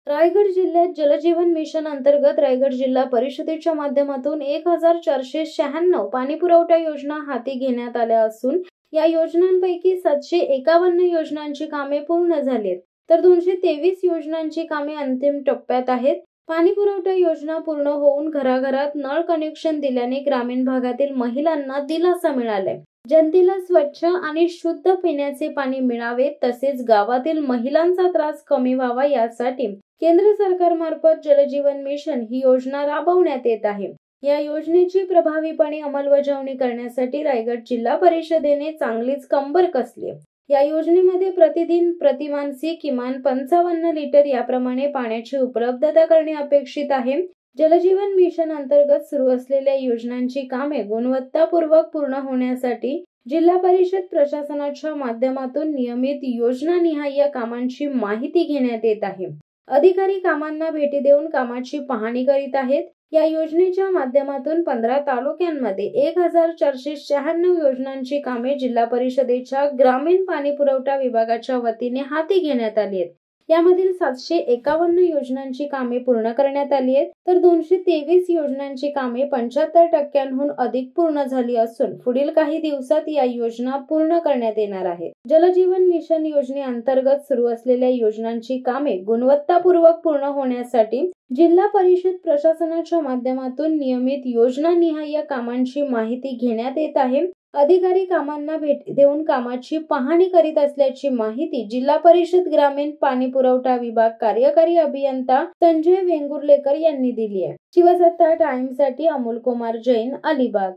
रायगड जिल्ह्यात जलजीवन मिशन अंतर्गत रायगड जिल्हा परिषदेच्या माध्यमातून 1496 पाणीपुरवठा योजना हाती घेण्यात आल्या असून या योजनांपैकी 751 योजनांची कामे पूर्ण झाली आहेत, तर 223 योजनांची कामे अंतिम टप्प्यात आहेत। पाणीपुरवठा योजना पूर्ण होऊन घराघरात नळ कनेक्शन दिल्याने ग्रामीण भागातील महिलांना दिलासा मिळालाय। जनतेला स्वच्छ आणि शुद्ध पिण्याचे पाणी मिळावे तसेच गावातील महिलांचा त्रास कमी व्हावा यासाठी केंद्र सरकारमार्फत जलजीवन मिशन ही योजना राबवण्यात येत आहे। या योजनेची प्रभावीपणे अंमलबजावणी करण्यासाठी रायगड जिल्हा परिषदेने चांगलीच कंबर कसली आहे। या योजनेमध्ये प्रतिदिन प्रतिमानसी किमान 55 लिटर याप्रमाणे पाण्याची उपलब्धता करणे अपेक्षित आहे। जलजीवन मिशन अंतर्गत सुरू असलेल्या योजनांची कामे गुणवत्तापूर्वक पूर्ण होण्यासाठी जिल्हा परिषद प्रशासनाच्या माध्यमातून नियमित योजनानिहाय कामांची माहिती घेण्यात येत आहे। अधिकारी कामांना भेटी देऊन कामाची पाहणी करीत आहेत। या योजनेच्या माध्यमातून 15 तालुक्यांमध्ये 1496 योजनांची कामे जिल्हा परिषदेच्या ग्रामीण पाणीपुरवठा विभागाच्या वतीने हाती घेण्यात आली आहेत। यामधील 751 योजनांची कामे पूर्ण करण्यात आली आहेत, तर 223 योजनांची कामे 75% अधिक पूर्ण झाली असून पुढील काही दिवसात या योजना पूर्ण करण्यात येणार आहेत। जलजीवन मिशन योजनेअंतर्गत सुरू असलेल्या योजनांची कामे गुणवत्तापूर्वक पूर्ण होण्यासाठी जिल्हा परिषद प्रशासनाच्या माध्यमातून नियमित योजनानिहाय कामांची माहिती घेण्यात येत आहे। अधिकारी कामांना भेट देऊन कामाची पाहणी करीत असल्याची माहिती जिल्हा परिषद ग्रामीण पाणीपुरवठा विभाग कार्यकारी अभियंता संजय वेंगुर्लेकर यांनी दिली आहे। शिवसत्ता टाइम्ससाठी अमोल कुमार जैन, अलिबाग।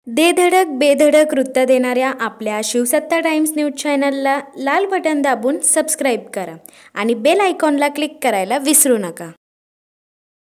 दे धडक बेधडक वृत्त देणाऱ्या आपल्या शिवसत्ता टाइम्स न्यूज चॅनलला लाल बटन दाबून सबस्क्राईब करा आणि बेल आयकॉनला क्लिक करायला विसरू नका।